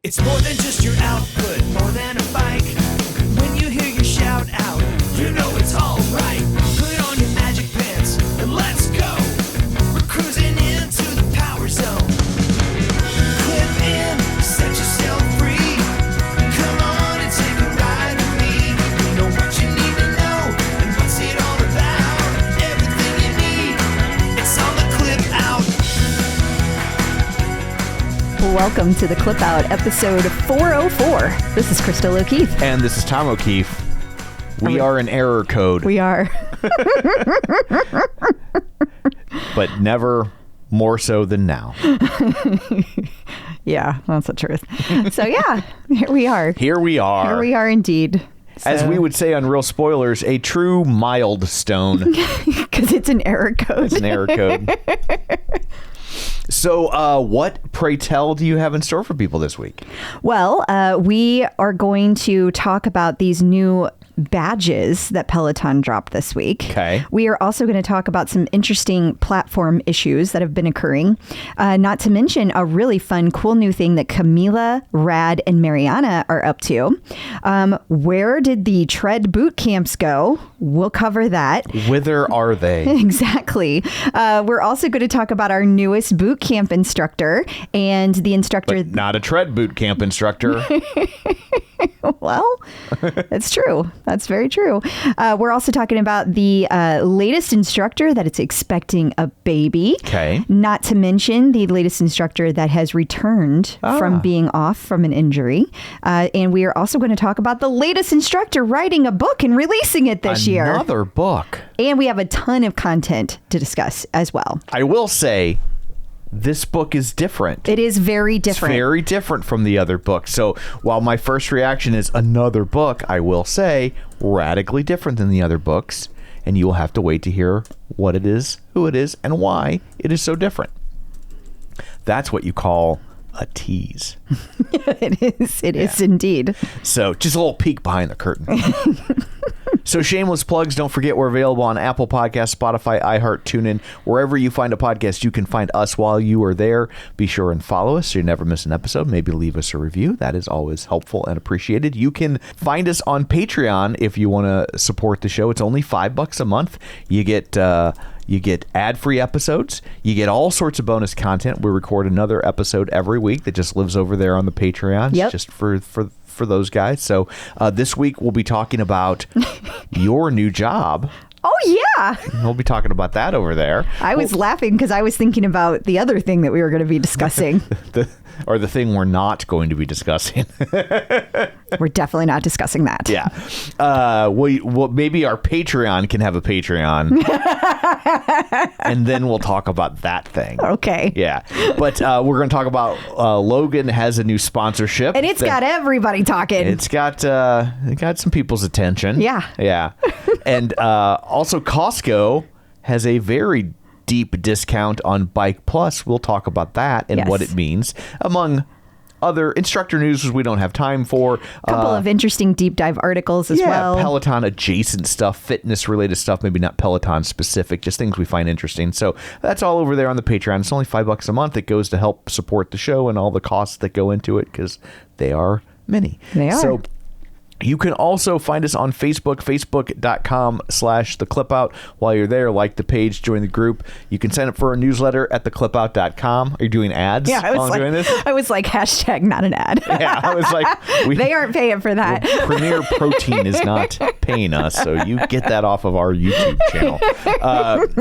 It's more than just your output, more than a bike. When you hear your shout out, you know it's all right. Put on your magic pants and let's go. We're cruising into the power zone. Clip in, set yourself free. Come on and take a ride with me. Know what you need to know and what's it all about. Everything you need, it's on the Clip Out. Welcome to the Clip Out, episode 404. This is Crystal O'Keefe. And this is Tom O'Keefe. We are in error code. We are. But never more so than now. Yeah, that's the truth. So yeah, here we are. Here we are. Here we are indeed. As we would say on Real Spoilers, a true milestone. Because it's an error code. It's an error code. So what, pray tell, do you have in store for people this week? Well, we are going to talk about these new badges that Peloton dropped this week. Okay. We are also going to talk about some interesting platform issues that have been occurring. Not to mention a really fun, cool new thing that Camila, Rad, and Mariana are up to. Where did the Tread Bootcamps go? We'll cover that. Whither are they? Exactly. We're also going to talk about our newest Bootcamp instructor and the instructor. But not a Tread Bootcamp instructor. Well, it's true. That's very true. We're also talking about the latest instructor that it's expecting a baby. Okay. Not to mention the latest instructor that has returned from being off from an injury. And we are also going to talk about the latest instructor writing a book and releasing it this year. Another book. And we have a ton of content to discuss as well. I will say, this book is different. It is very different. It's very different from the other book. So while my first reaction is another book, I will say radically different than the other books. And you will have to wait to hear what it is, who it is, and why it is so different. That's what you call a tease. It is. It is indeed. So just a little peek behind the curtain. So shameless plugs. Don't forget we're available on Apple Podcasts, Spotify, iHeart, TuneIn. Wherever you find a podcast, you can find us while you are there. Be sure and follow us so you never miss an episode. Maybe leave us a review. That is always helpful and appreciated. You can find us on Patreon if you want to support the show. It's only $5 a month. You get ad-free episodes. You get all sorts of bonus content. We record another episode every week that just lives over there on the Patreon. Yep. Just for those guys. So this week we'll be talking about your new job. Oh, yeah. We'll be talking about that over there. I was laughing because I was thinking about the other thing that we were going to be discussing. the thing we're not going to be discussing. We're definitely not discussing that. Yeah. Well, maybe our Patreon can have a Patreon. And then we'll talk about that thing. Okay. Yeah. But we're going to talk about Logan has a new sponsorship. And it's got everybody talking. It got some people's attention. Yeah. Yeah. And also Costco has a very deep discount on Bike Plus. We'll talk about that and what it means, among other instructor news we don't have time for. A couple of interesting deep dive articles as well. Peloton adjacent stuff, fitness related stuff, maybe not Peloton specific, just things we find interesting. So that's all over there on the Patreon. It's only $5 a month. It goes to help support the show and all the costs that go into it because they are many. They are. So you can also find us on Facebook, facebook.com/theclipout. While you're there, like the page, join the group. You can sign up for our newsletter at theclipout.com. Are you doing ads? Yeah, I was like, hashtag not an ad. Yeah, I was like, they aren't paying for that. Well, Premier Protein is not paying us, so you get that off of our YouTube channel.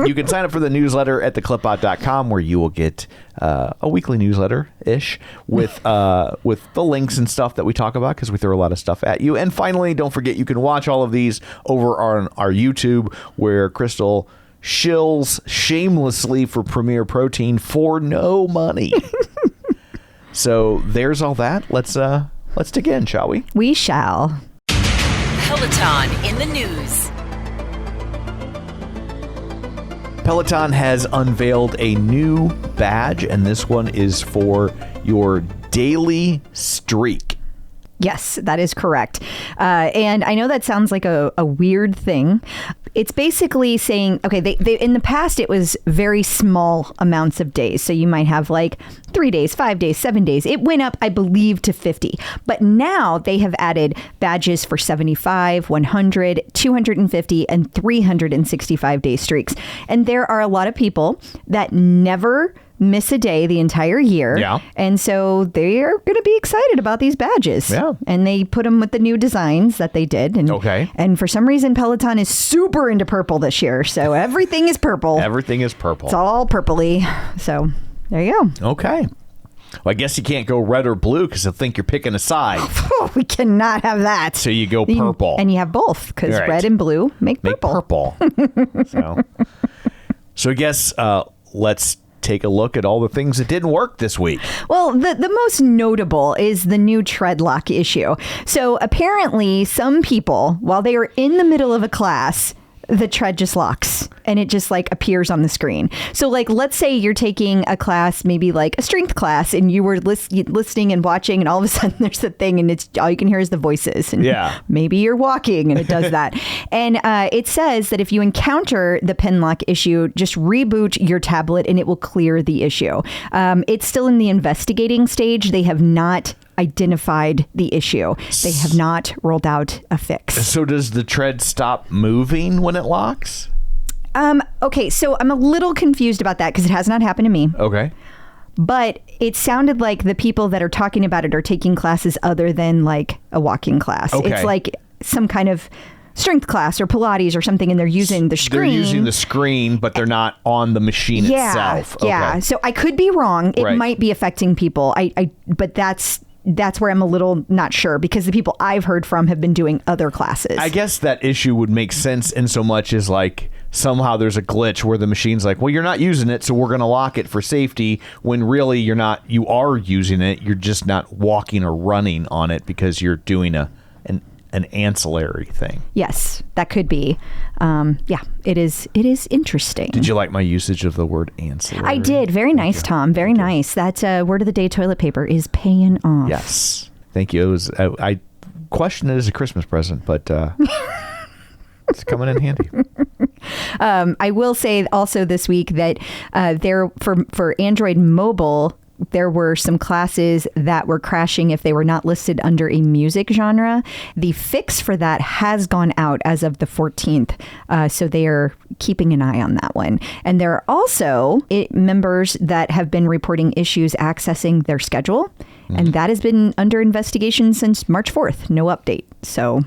You can sign up for the newsletter at theclipout.com, where you will get a weekly newsletter-ish with the links and stuff that we talk about because we throw a lot of stuff at you. And finally, don't forget you can watch all of these over on our YouTube, where Crystal shills shamelessly for Premier Protein for no money. So there's all that. Let's dig in, shall we? We shall. Peloton in the news. Peloton has unveiled a new badge, and this one is for your daily streak. Yes, that is correct. And I know that sounds like a weird thing. It's basically saying, okay, they in the past, it was very small amounts of days. So you might have like 3 days, 5 days, 7 days. It went up, I believe, to 50. But now they have added badges for 75, 100, 250, and 365 day streaks. And there are a lot of people that never miss a day the entire year. Yeah. And so they're going to be excited about these badges. Yeah. And they put them with the new designs that they did. And, Okay. And for some reason, Peloton is super into purple this year. So everything is purple. Everything is purple. It's all purpley. So there you go. Okay. Well, I guess you can't go red or blue because they'll think you're picking a side. We cannot have that. So you go purple. And you have both because Right. red and blue make purple. So I guess let's take a look at all the things that didn't work this week. Well, the most notable is the new tread lock issue. So apparently some people, while they are in the middle of a class, the tread just locks and it just like appears on the screen. So like, let's say you're taking a class, maybe like a strength class, and you were listening and watching, and all of a sudden there's a thing and it's all you can hear is the voices. And Yeah. maybe you're walking and it does that. And it says that if you encounter the pin lock issue, just reboot your tablet and it will clear the issue. It's still in the investigating stage. They have not identified the issue. They have not rolled out a fix. So does the tread stop moving when it locks? Okay, so I'm a little confused about that because it has not happened to me. Okay. But it sounded like the people that are talking about it are taking classes other than like a walking class. Okay. It's like some kind of strength class or Pilates or something, and they're using the screen. They're using the screen, but they're not on the machine itself. Yeah. Okay. So I could be wrong. It Right. might be affecting people. But that's where I'm a little not sure because the people I've heard from have been doing other classes. I guess that issue would make sense in so much as like somehow there's a glitch where the machine's like, well, you're not using it, so we're going to lock it for safety, when really you're not. You are using it. You're just not walking or running on it because you're doing an ancillary thing. Yes, that could be. Yeah, it is interesting. Did you like my usage of the word ancillary? I did. Very nice, Tom. Very nice. That word of the day, toilet paper, is paying off. Yes. Thank you. It was. I questioned it as a Christmas present, but it's coming in handy. I will say also this week that there for Android mobile, there were some classes that were crashing if they were not listed under a music genre. The fix for that has gone out as of the 14th. So they are keeping an eye on that one. And there are also members that have been reporting issues accessing their schedule. And that has been under investigation since March 4th. No update. So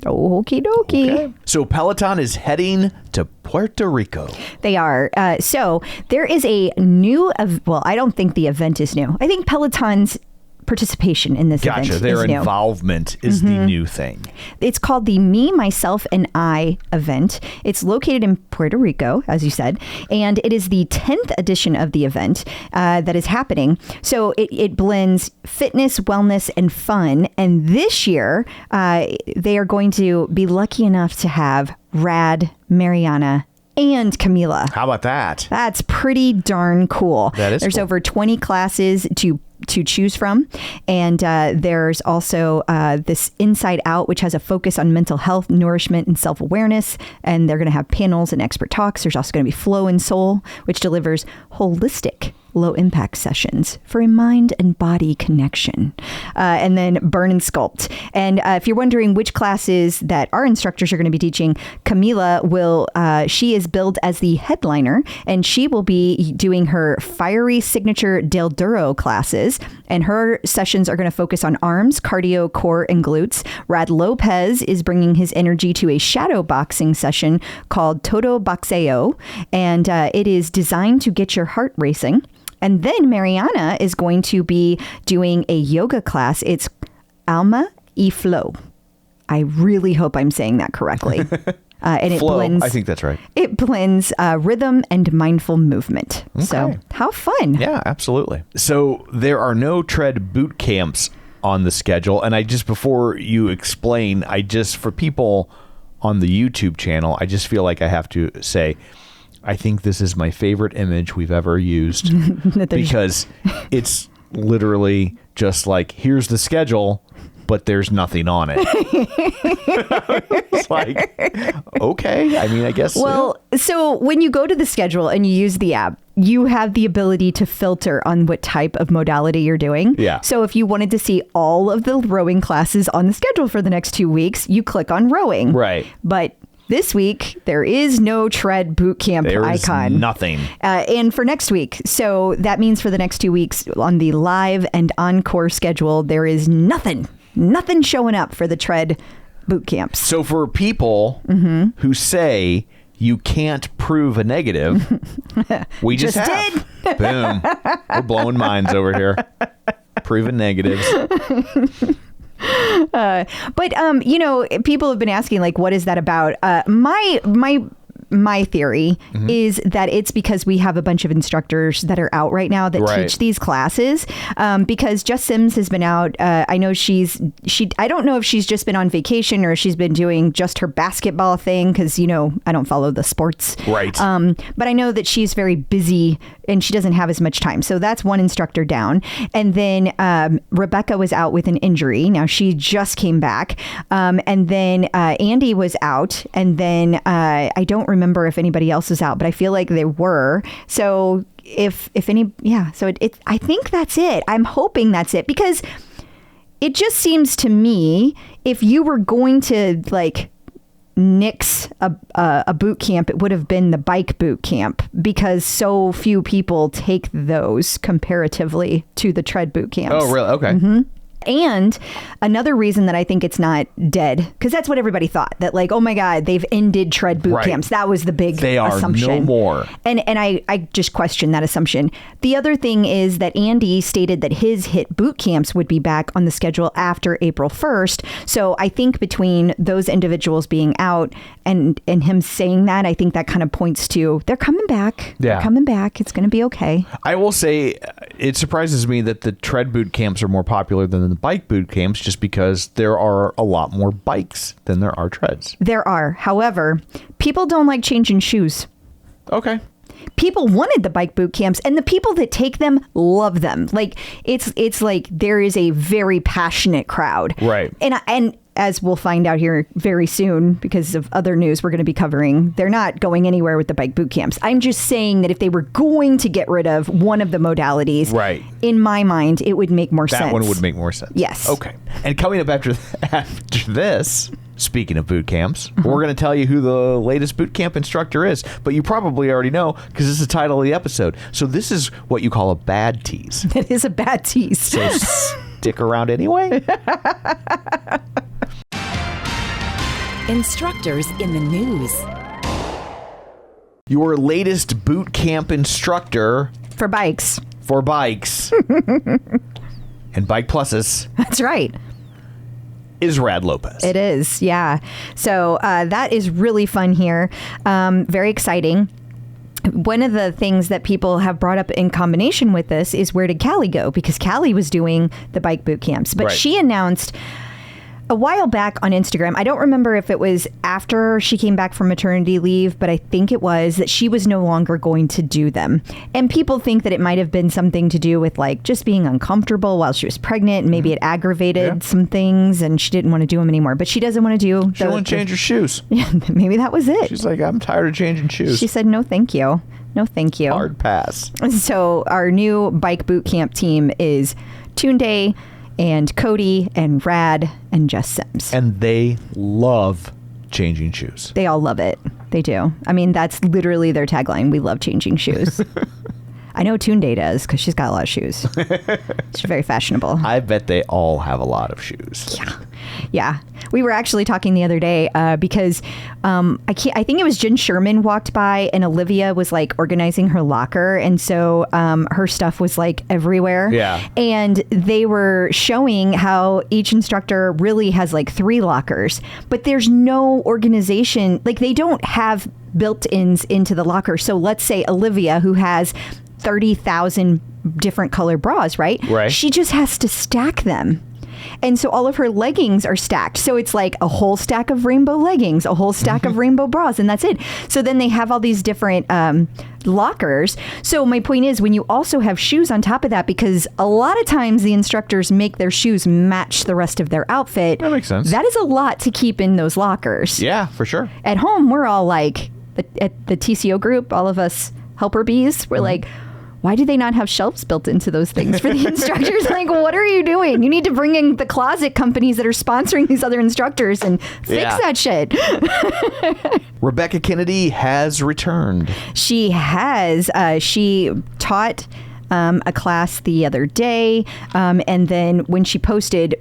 okie dokie. Okay. So Peloton is heading to Puerto Rico. They are. So there is a new, well, I don't think the event is new. I think Peloton's participation in this event is Their new. involvement is the new thing. It's called the Me, Myself, and I event. It's located in Puerto Rico, as you said, and it is the 10th edition of the event that is happening. So it blends fitness, wellness, and fun. And this year, they are going to be lucky enough to have Rad, Mariana, and Camila. How about that? That's pretty darn cool. That is There's cool. over 20 classes to choose from. And there's also this Inside Out, which has a focus on mental health, nourishment, and self-awareness. And they're going to have panels and expert talks. There's also going to be Flow and Soul, which delivers holistic low-impact sessions for a mind and body connection. And then Burn and Sculpt. And if you're wondering which classes that our instructors are going to be teaching, Camila she is billed as the headliner, and she will be doing her Fiery Signature Del Duro classes. And her sessions are going to focus on arms, cardio, core, and glutes. Rad Lopez is bringing his energy to a shadow boxing session called Todo Boxeo. And it is designed to get your heart racing. And then Mariana is going to be doing a yoga class. It's Alma y Flow. I really hope I'm saying that correctly. And it Flow, blends. I think that's right. It blends rhythm and mindful movement. Okay. So how fun. Yeah, absolutely. So there are no Tread Bootcamps on the schedule. And before you explain, for people on the YouTube channel, I just feel like I have to say, I think this is my favorite image we've ever used because it's literally just like, here's the schedule. but there's nothing on it. It's like, okay. I mean, I guess. Well, so when you go to the schedule and you use the app, you have the ability to filter on what type of modality you're doing. Yeah. So if you wanted to see all of the rowing classes on the schedule for the next 2 weeks, you click on rowing. Right. But this week, there is no Tread Bootcamp icon. There's nothing. And for next week. So that means for the next 2 weeks on the live and encore schedule, there is nothing showing up for the Tread Bootcamps. So for people who say you can't prove a negative, we just have. did. Boom. We're blowing minds over here. Proving negatives. But people have been asking, like, what is that about? My theory is that it's because we have a bunch of instructors that are out right now that teach these classes. Because Jess Sims has been out. I know I don't know if she's just been on vacation or she's been doing just her basketball thing because, I don't follow the sports. Right. But I know that she's very busy and she doesn't have as much time. So that's one instructor down. And then Rebecca was out with an injury. Now she just came back. And then Andy was out. And then I don't remember if anybody else is out, but I feel like they were. So if any, so I think that's it. I'm hoping that's it because it just seems to me if you were going to nix a boot camp, it would have been the bike boot camp because so few people take those comparatively to the tread boot camps. Oh, really? Okay. And another reason that I think it's not dead, because that's what everybody thought, that oh my God, they've ended tread boot camps. That was the big assumption. They are no more. And I just question that assumption. The other thing is that Andy stated that his HIT boot camps would be back on the schedule after April 1st. So I think between those individuals being out and him saying that, I think that kind of points to they're coming back. Yeah. They're coming back. It's going to be okay. I will say it surprises me that the tread boot camps are more popular than the bike boot camps just because there are a lot more bikes than there are treads. There are. However, people don't like changing shoes. Okay. People wanted the bike boot camps and the people that take them love them. It's like there is a very passionate crowd. Right. And as we'll find out here very soon because of other news we're going to be covering, they're not going anywhere with the bike boot camps. I'm just saying that if they were going to get rid of one of the modalities, in my mind, it would make more sense. That one would make more sense. Yes. Okay. And coming up after this, speaking of boot camps, we're going to tell you who the latest boot camp instructor is. But you probably already know because this is the title of the episode. So this is what you call a bad tease. It is a bad tease. So stick around anyway. Instructors in the news. Your latest boot camp instructor For bikes. And Bike Pluses. That's right. Is Rad Lopez. It is, yeah. So that is really fun here. Very exciting. One of the things that people have brought up in combination with this is where did Callie go? Because Callie was doing the bike boot camps, but she announced a while back on Instagram, I don't remember if it was after she came back from maternity leave, but I think it was that she was no longer going to do them. And people think that it might have been something to do with just being uncomfortable while she was pregnant and maybe it aggravated some things and she didn't want to do them anymore. But she doesn't want to do... She won't change her shoes. Yeah, maybe that was it. She's like, I'm tired of changing shoes. She said, no, thank you. No, thank you. Hard pass. So our new bike boot camp team is Tunde and Cody and Rad and Jess Sims. And they love changing shoes. They all love it. They do. I mean, that's literally their tagline. We love changing shoes. I know Tunde does because she's got a lot of shoes. She's very fashionable. I bet they all have a lot of shoes. Yeah. We were actually talking the other day because I think it was Jen Sherman walked by and Olivia was organizing her locker. And so her stuff was everywhere. Yeah. And they were showing how each instructor really has 3 lockers, but there's no organization. They don't have built-ins into the locker. So let's say Olivia, who has 30,000 different color bras, right? Right. She just has to stack them. And so all of her leggings are stacked. So it's like a whole stack of rainbow leggings, a whole stack of rainbow bras, and that's it. So then they have all these different lockers. So my point is, when you also have shoes on top of that, because a lot of times the instructors make their shoes match the rest of their outfit. That makes sense. That is a lot to keep in those lockers. Yeah, for sure. At home, we're all like, at the TCO group, all of us helper bees, we're like, why do they not have shelves built into those things for the instructors? Like, what are you doing? You need to bring in the closet companies that are sponsoring these other instructors and fix that shit. Rebecca Kennedy has returned. She has. She taught a class the other day. And then when she posted,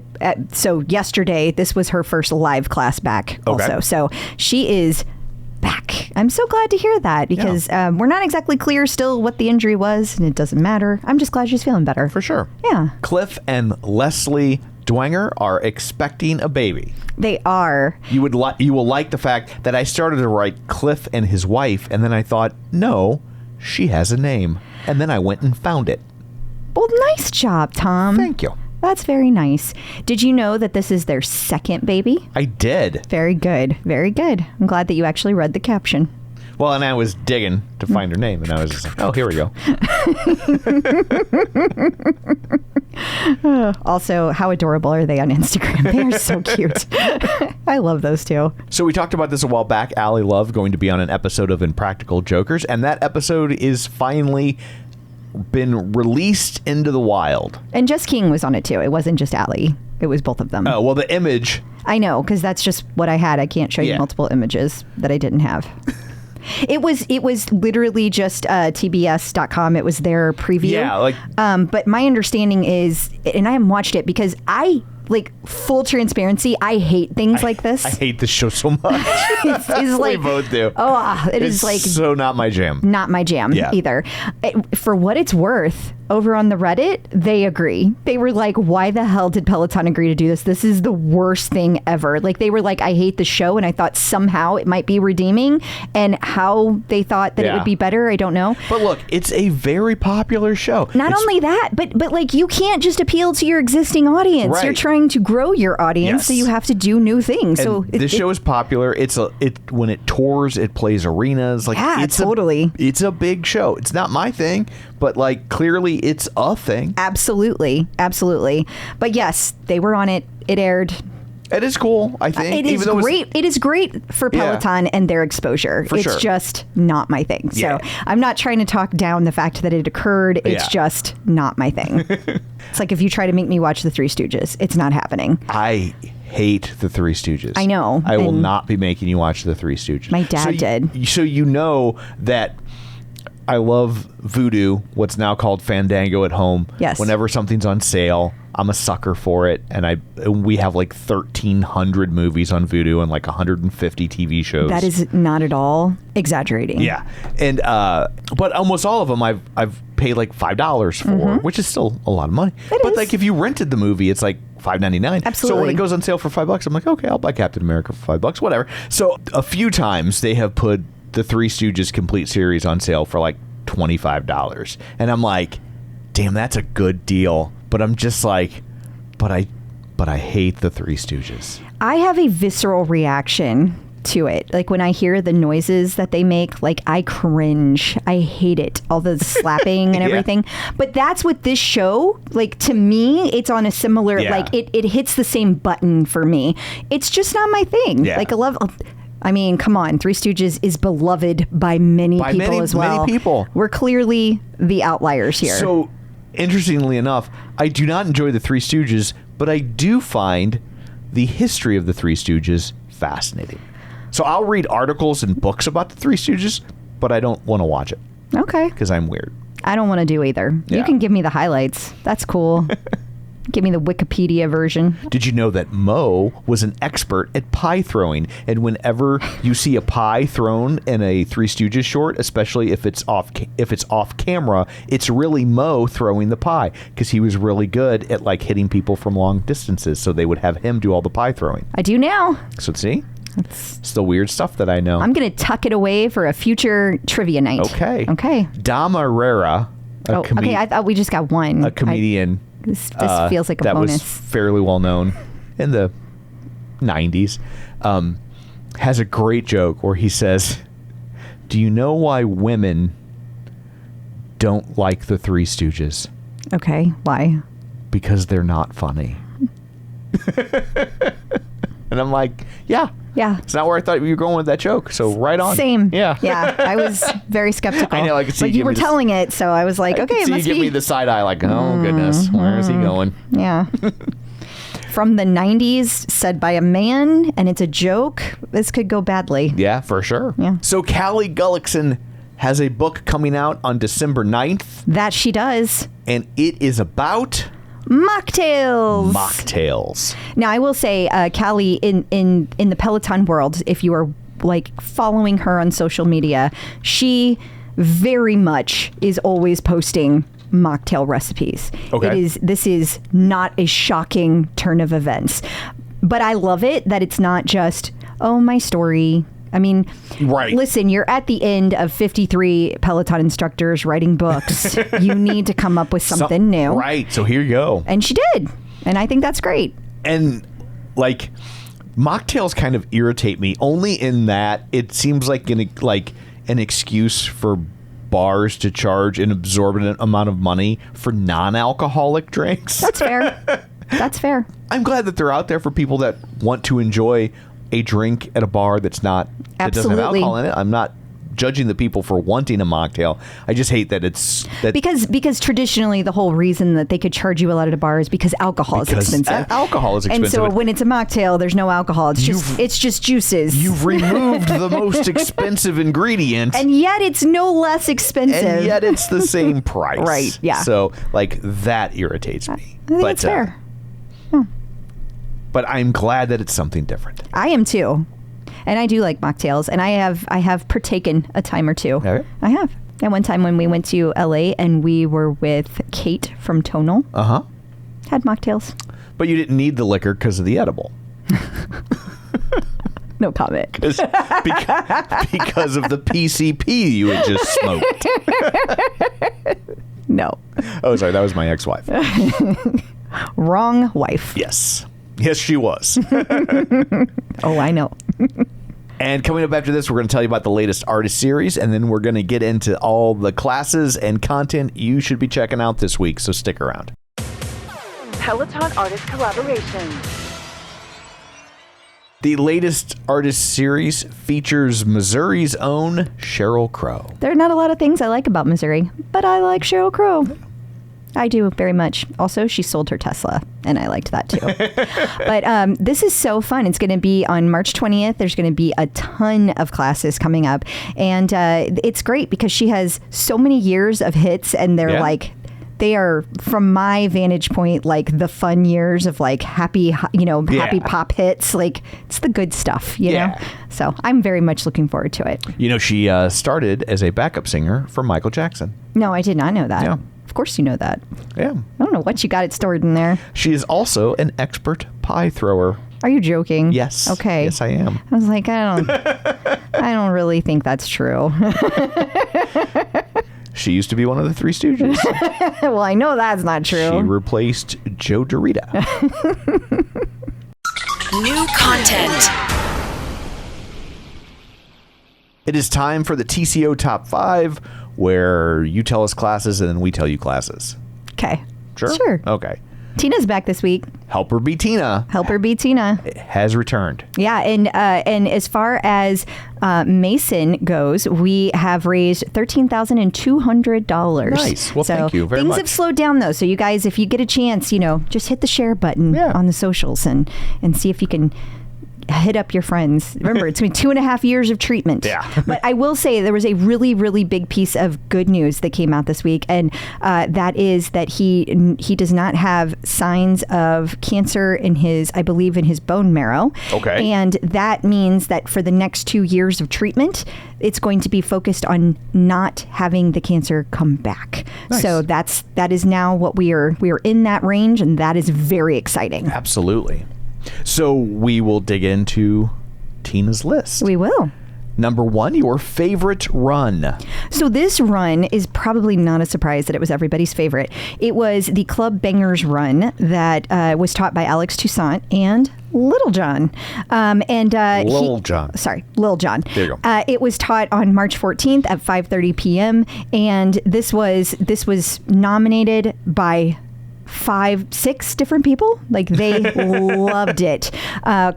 so yesterday, this was her first live class back also. So she is back. I'm so glad to hear that because we're not exactly clear still what the injury was, and it doesn't matter. I'm just glad she's feeling better. For sure. Yeah. Cliff and Leslie Dwenger are expecting a baby. They are. You will like the fact that I started to write Cliff and his wife, and then I thought, no, she has a name. And then I went and found it. Well, nice job, Tom. Thank you. That's very nice. Did you know that this is their second baby? I did. Very good. Very good. I'm glad that you actually read the caption. Well, and I was digging to find her name, and I was just like, oh, here we go. Also, how adorable are they on Instagram? They are so cute. I love those two. So we talked about this a while back. Allie Love going to be on an episode of Impractical Jokers, and that episode is finally been released into the wild. And Jess King was on it too. It wasn't just Allie. It was both of them. Oh, well, the image. I know, because that's just what I had. I can't show you multiple images that I didn't have. It was literally just tbs.com. It was their preview. Yeah, but my understanding is, and I haven't watched it because like, full transparency, I hate things like this. I hate this show so much. it's like, we both do. Oh, it's like so not my jam. Not my jam either. For what it's worth, over on the Reddit, they agree. They were like, why the hell did Peloton agree to do this? This is the worst thing ever. Like, they were like, I hate the show, and I thought somehow it might be redeeming, and how they thought that it would be better, I don't know. But look, it's a very popular show. Not only that, but like, you can't just appeal to your existing audience. Right. You're trying to grow your audience, so you have to do new things. And so this show is popular. When it tours, it plays arenas. Like, it's totally. It's a big show. It's not my thing, but like, clearly it's a thing. Absolutely. But yes, they were on it. It aired. It is cool, I think. It is great. It is great for Peloton and their exposure. It's just not my thing. So I'm not trying to talk down the fact that it occurred. It's just not my thing. It's like if you try to make me watch The Three Stooges, it's not happening. I hate The Three Stooges. I know. I will not be making you watch The Three Stooges. My dad did. So you know that I love Vudu, what's now called Fandango at home. Yes. Whenever something's on sale, I'm a sucker for it, and we have like 1,300 movies on Vudu and like 150 TV shows. That is not at all exaggerating. Yeah, and but almost all of them I've paid like $5 for, which is still a lot of money. But like, if you rented the movie, it's like $5.99. Absolutely. So when it goes on sale for $5, I'm like, okay, I'll buy Captain America for $5, whatever. So a few times they have put the Three Stooges complete series on sale for like $25, and I'm like, damn, that's a good deal. But I'm just like, but I hate the Three Stooges. I have a visceral reaction to it. Like, when I hear the noises that they make, like, I cringe. I hate it. All the slapping and everything. But that's what this show, like, to me, it's on a similar, like, it hits the same button for me. It's just not my thing. Like, I mean, come on. Three Stooges is beloved by many people as well. Many people. We're clearly the outliers here. So, interestingly enough, I do not enjoy the Three Stooges, but I do find the history of the Three Stooges fascinating. So I'll read articles and books about the Three Stooges, but I don't want to watch it. Okay. Because I'm weird. I don't want to do either. Yeah. You can give me the highlights. That's cool. Give me the Wikipedia version. Did you know that Mo was an expert at pie throwing? And whenever you see a pie thrown in a Three Stooges short, especially if it's off camera, it's really Mo throwing the pie, because he was really good at like hitting people from long distances. So they would have him do all the pie throwing. I do now. So see, it's the weird stuff that I know. I'm going to tuck it away for a future trivia night. Okay. Okay. Dom Herrera, Okay. I thought we just got one. a comedian. this feels like a that bonus. was fairly well known in the 90s, has a great joke where he says, do you know why women don't like the Three Stooges? Okay, why? Because they're not funny. And I'm like, yeah. It's not where I thought you were going with that joke. So right on. Same. Yeah. Yeah. I was very skeptical. I know. I could see but you were telling it, so I was like, okay, it so must you give be. me the side eye like, oh, goodness. Where is he going? Yeah. From the 90s, said by a man, and it's a joke. This could go badly. Yeah, for sure. Yeah. So Callie Gullickson has a book coming out on December 9th. That she does. And it is about Mocktails. mocktails. Now, I will say, Callie, in the Peloton world, if you are like following her on social media, she very much is always posting mocktail recipes. Okay. This is not a shocking turn of events, but I love it that it's not just, oh, my story. I mean, Right. Listen, you're at the end of 53 Peloton instructors writing books. You need to come up with something new. Right. So here you go. And she did. And I think that's great. And like mocktails kind of irritate me only in that it seems like an excuse for bars to charge an exorbitant amount of money for non-alcoholic drinks. That's fair. That's fair. I'm glad that they're out there for people that want to enjoy a drink at a bar that doesn't have Absolutely. alcohol in it. I'm not judging the people for wanting a mocktail. I just hate that because traditionally the whole reason that they could charge you a lot at a bar is because alcohol is expensive. Alcohol is expensive. And so when it's a mocktail, there's no alcohol. It's just juices. You've removed the most expensive ingredient. And yet it's no less expensive. And yet it's the same price. Right, yeah. So like that irritates me. I think that's fair. But I'm glad that it's something different. I am too. And I do like mocktails, and I have partaken a time or two. Okay. I have. And one time when we went to LA and we were with Kate from Tonal, had mocktails. But you didn't need the liquor because of the edible. No comment. Because of the PCP you had just smoked. No. Oh, sorry, that was my ex-wife. Wrong wife. Yes. Yes, she was. Oh, I know. And coming up after this, we're going to tell you about the latest artist series, and then we're going to get into all the classes and content you should be checking out this week, so stick around. Peloton artist collaborations. The latest artist series features Missouri's own Sheryl Crow. There are not a lot of things I like about Missouri, but I like Sheryl Crow. I do very much. Also, she sold her Tesla, and I liked that too. But this is so fun. It's going to be on March 20th. There's going to be a ton of classes coming up. And it's great because she has so many years of hits, and they're they are, from my vantage point, like the fun years of like happy pop hits. Like it's the good stuff, you know? So I'm very much looking forward to it. You know, she started as a backup singer for Michael Jackson. No, I did not know that. Yeah. Of course you know that. Yeah. I don't know what you got it stored in there. She is also an expert pie thrower. Are you joking? Yes. Okay. Yes, I am. I was like, I don't really think that's true. She used to be one of the Three Stooges. Well, I know that's not true. She replaced Joe Dorita. New content. It is time for the TCO Top 5, where you tell us classes and then we tell you classes. Okay. Sure? Okay. Tina's back this week. Help Her Be Tina Help Her Be Tina. has returned. Yeah, and as far as Mason goes, we have raised $13,200. Nice. Well, thank you very much. much. Things have slowed down though, so you guys, if you get a chance, just hit the share button on the socials and see if you can hit up your friends. Remember, it's been 2.5 years of treatment. Yeah. But I will say there was a really, really big piece of good news that came out this week, and that is that he does not have signs of cancer in his bone marrow. Okay. And that means that for the next 2 years of treatment, it's going to be focused on not having the cancer come back. Nice. So that is now what we are in that range, and that is very exciting. Absolutely. So we will dig into Tina's list. We will. Number 1, your favorite run. So this run is probably not a surprise that it was everybody's favorite. It was the Club Bangers run that was taught by Alex Toussaint and Little John. Lil John. Lil John. There you go. It was taught on March 14th at 5:30 p.m. And this was nominated by 5-6 different people. Like, they loved it.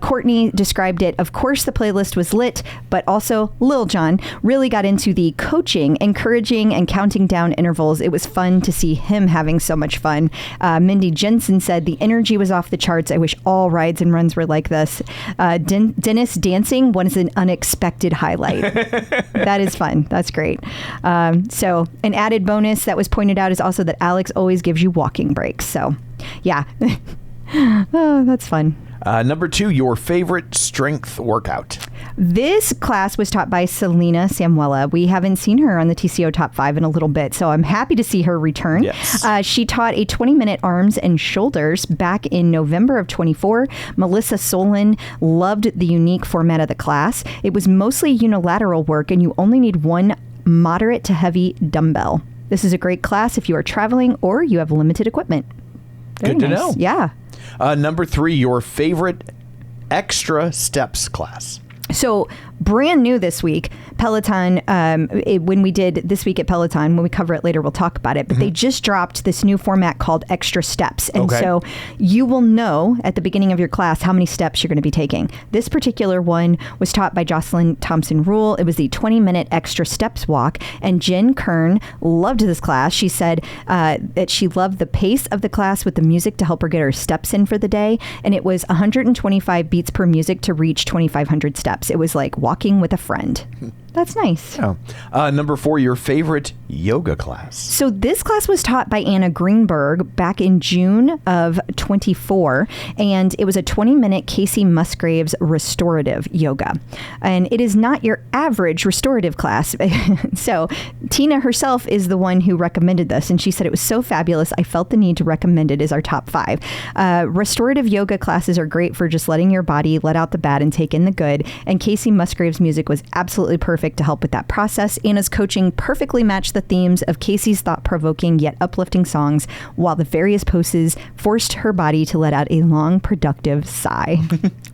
Courtney described it. Of course, the playlist was lit, but also Lil Jon really got into the coaching, encouraging, and counting down intervals. It was fun to see him having so much fun. Mindy Jensen said the energy was off the charts. I wish all rides and runs were like this. Dennis dancing was an unexpected highlight. That is fun. That's great. So an added bonus that was pointed out is also that Alex always gives you walking breaks. So, yeah. Oh, that's fun. Number 2, your favorite strength workout. This class was taught by Selena Samuela. We haven't seen her on the TCO Top 5 in a little bit, so I'm happy to see her return. Yes. She taught a 20-minute arms and shoulders back in November of 24. Melissa Solon loved the unique format of the class. It was mostly unilateral work, and you only need one moderate to heavy dumbbell. This is a great class if you are traveling or you have limited equipment. Very Good to nice. know. Yeah. Number 3, your favorite extra steps class. So brand new this week, Peloton, when we did This Week at Peloton, when we cover it later, we'll talk about it, but they just dropped this new format called Extra Steps. And so you will know at the beginning of your class how many steps you're going to be taking. This particular one was taught by Jocelyn Thompson Rule. It was the 20-minute Extra Steps walk. And Jen Kern loved this class. She said that she loved the pace of the class with the music to help her get her steps in for the day. And it was 125 beats per music to reach 2,500 steps. It was like walking with a friend. That's nice. Oh. Number 4, your favorite yoga class. So this class was taught by Anna Greenberg back in June of 24, and it was a 20-minute Casey Musgraves restorative yoga. And it is not your average restorative class. So Tina herself is the one who recommended this, and she said it was so fabulous, I felt the need to recommend it as our top 5. Restorative yoga classes are great for just letting your body let out the bad and take in the good, and Casey Musgraves' music was absolutely perfect to help with that process. Anna's coaching perfectly matched the themes of Casey's thought-provoking yet uplifting songs, while the various poses forced her body to let out a long, productive sigh.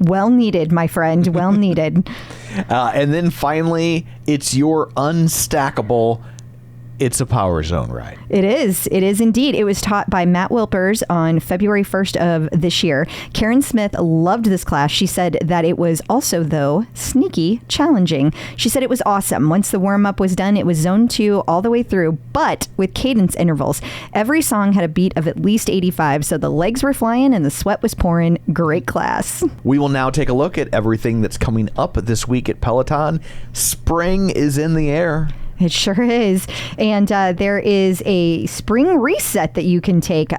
Well needed, my friend. Well needed. And then finally, it's your unstackable It's a Power Zone ride. It is. It is indeed. It was taught by Matt Wilpers on February 1st of this year. Karen Smith loved this class. She said that it was also, though, sneaky challenging. She said it was awesome. Once the warm-up was done, it was zone 2 all the way through, but with cadence intervals. Every song had a beat of at least 85, so the legs were flying and the sweat was pouring. Great class. We will now take a look at everything that's coming up this week at Peloton. Spring is in the air. It sure is. And there is a spring reset that you can take.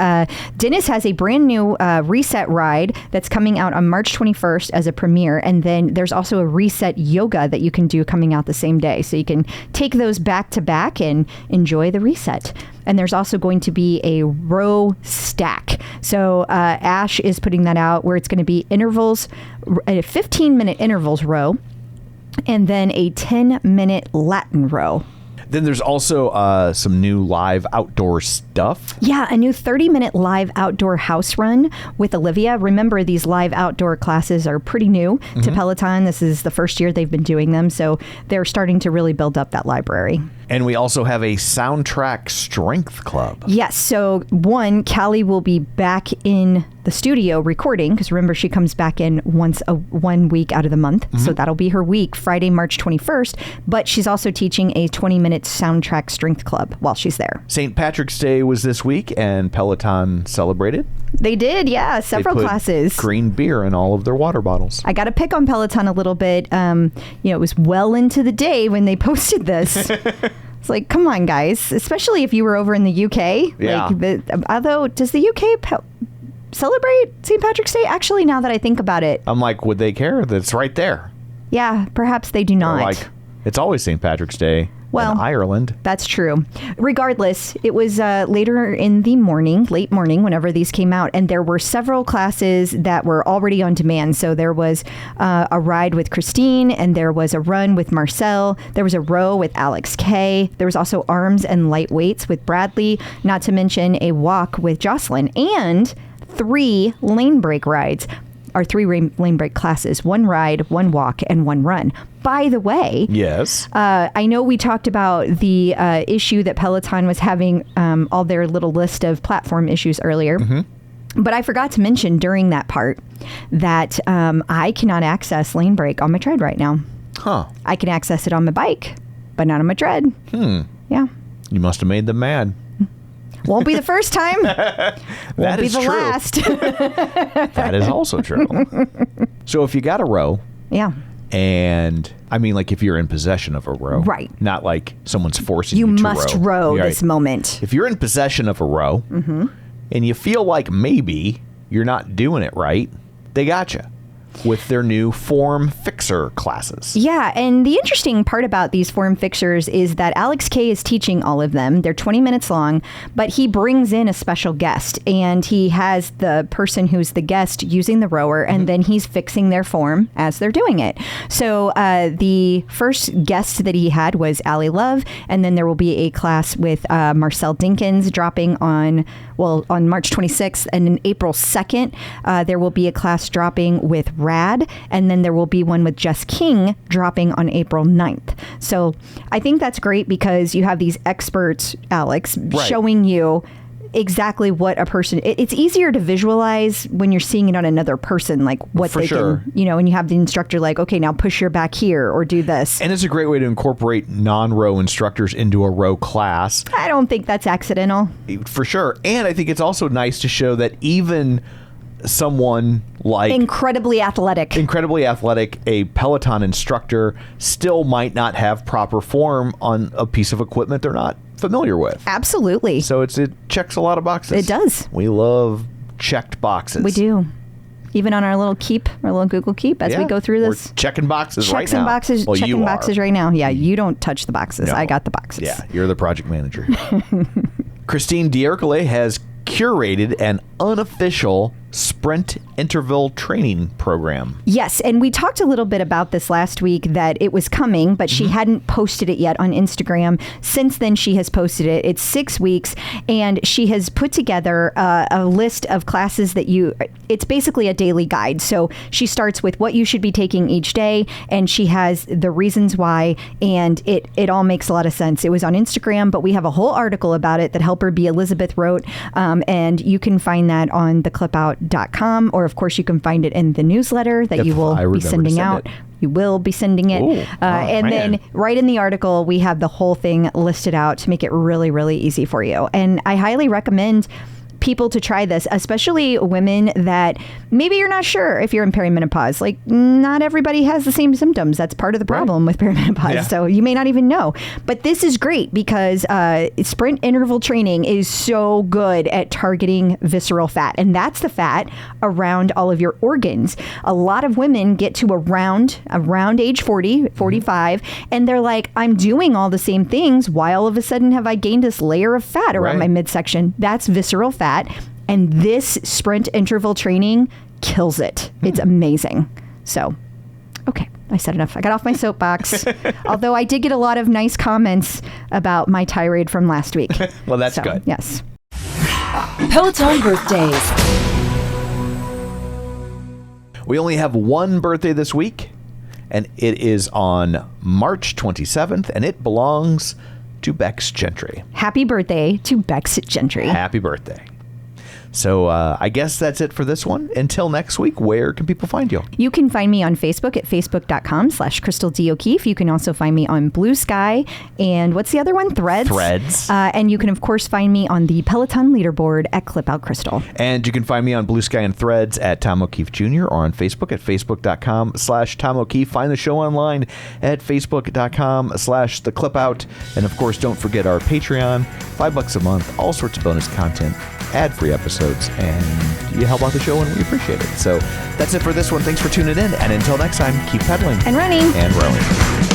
Dennis has a brand new reset ride that's coming out on March 21st as a premiere. And then there's also a reset yoga that you can do coming out the same day. So you can take those back to back and enjoy the reset. And there's also going to be a row stack. So Ash is putting that out where it's going to be intervals, a 15-minute intervals row, and then a 10-minute Latin row. Then there's also some new live outdoor stuff. Yeah, a new 30-minute live outdoor house run with Olivia. Remember, these live outdoor classes are pretty new to Peloton. This is the first year they've been doing them, so they're starting to really build up that library. And we also have a soundtrack strength club. Yes, so Callie will be back in the studio recording, because remember, she comes back in 1 week out of the month. So that'll be her week, Friday, March 21st. But she's also teaching a 20-minute soundtrack strength club while she's there. St. Patrick's Day was this week, and Peloton celebrated. They did, yeah, several They put classes. Green beer in all of their water bottles. I got to pick on Peloton a little bit. It was well into the day when they posted this. It's like, come on, guys, especially if you were over in the UK. Yeah. Although, does the UK celebrate St. Patrick's Day? Actually, now that I think about it. I'm like, would they care? That's right there. Yeah, perhaps they do not. They're like, it's always St. Patrick's Day. Well, in Ireland. That's true. Regardless, it was later in the morning, late morning, whenever these came out, and there were several classes that were already on demand. So there was a ride with Christine, and there was a run with Marcel. There was a row with Alex K. There was also arms and light weights with Bradley, not to mention a walk with Jocelyn, and 3 lane break rides. Our 3 lane break classes, 1 ride, 1 walk, and 1 run. By the way, Yes. I know we talked about the issue that Peloton was having, all their little list of platform issues earlier. But I forgot to mention during that part that I cannot access lane break on my tread right now. Huh. I can access it on my bike, but not on my tread. Yeah. You must have made them mad. Won't be the first time. That Won't be is the true. last. That is also true. So if you got a row, Yeah. and I mean, like if you're in possession of a row, Right. Not like someone's forcing you, You to must row Right. this moment. If you're in possession of a row and you feel like maybe you're not doing it right, they gotcha with their new form fixer classes. Yeah, and the interesting part about these form fixers is that Alex K is teaching all of them. They're 20 minutes long, but he brings in a special guest, and he has the person who's the guest using the rower, and then he's fixing their form as they're doing it. So the first guest that he had was Allie Love, and then there will be a class with Marcel Dinkins dropping on March 26th, and then April 2nd, there will be a class dropping with Rad, and then there will be one with Jess King dropping on April 9th. So I think that's great because you have these experts, Alex, Right. showing you exactly what a person, it's easier to visualize when you're seeing it on another person, like what For they sure. can, and you have the instructor like, okay, now push your back here or do this. And it's a great way to incorporate non-row instructors into a row class. I don't think that's accidental. For sure. And I think it's also nice to show that even someone like Incredibly athletic. a Peloton instructor still might not have proper form on a piece of equipment they're not familiar with. Absolutely. So it checks a lot of boxes. It does. We love checked boxes. We do. Even on our little Keep, our little Google Keep, as we Yeah. go through this. We're checking boxes right Checks now. and boxes, Well, checking you are. boxes right now. Yeah, you don't touch the boxes. No. I got the boxes. Yeah, you're the project manager. Christine Dierkele has curated an unofficial sprint interval training program. Yes, and we talked a little bit about this last week that it was coming, but she hadn't posted it yet on Instagram. Since then, she has posted it. It's 6 weeks, and she has put together a list of classes that it's basically a daily guide. So she starts with what you should be taking each day, and she has the reasons why, and it all makes a lot of sense. It was on Instagram, but we have a whole article about it that Helper B. Elizabeth wrote, and you can find that on theclipout.com, or of course you can find it in the newsletter that If you I will remember be to sending send out. it. You will be sending it. Ooh. And Man. then right in the article, we have the whole thing listed out to make it really, really easy for you. And I highly recommend people to try this, especially women that maybe you're not sure if you're in perimenopause. Like, not everybody has the same symptoms. That's part of the problem with perimenopause. Yeah. So you may not even know. But this is great because sprint interval training is so good at targeting visceral fat. And that's the fat around all of your organs. A lot of women get to around age 40, 45, and they're like, I'm doing all the same things. Why all of a sudden have I gained this layer of fat around Right. my midsection? That's visceral fat. And this sprint interval training kills it. It's amazing. So, okay, I said enough. I got off my soapbox. Although I did get a lot of nice comments about my tirade from last week. Well, that's good. Yes. Peloton birthdays. We only have one birthday this week, and it is on March 27th, and it belongs to Bex Gentry. Happy birthday to Bex Gentry. Happy birthday. So I guess that's it for this one. Until next week, where can people find you? You can find me on Facebook at facebook.com/Crystal D. O'Keefe. You can also find me on Blue Sky. And what's the other one? Threads. Threads. And you can, of course, find me on the Peloton leaderboard at Clip Out Crystal. And you can find me on Blue Sky and Threads at Tom O'Keefe Jr. or on Facebook at facebook.com/Tom O'Keefe. Find the show online at facebook.com/The Clip Out. And of course, don't forget our Patreon, $5 a month, all sorts of bonus content, ad-free episodes, and you help out the show and we appreciate it. So that's it for this one. Thanks for tuning in. And until next time, keep pedaling And running. and rowing.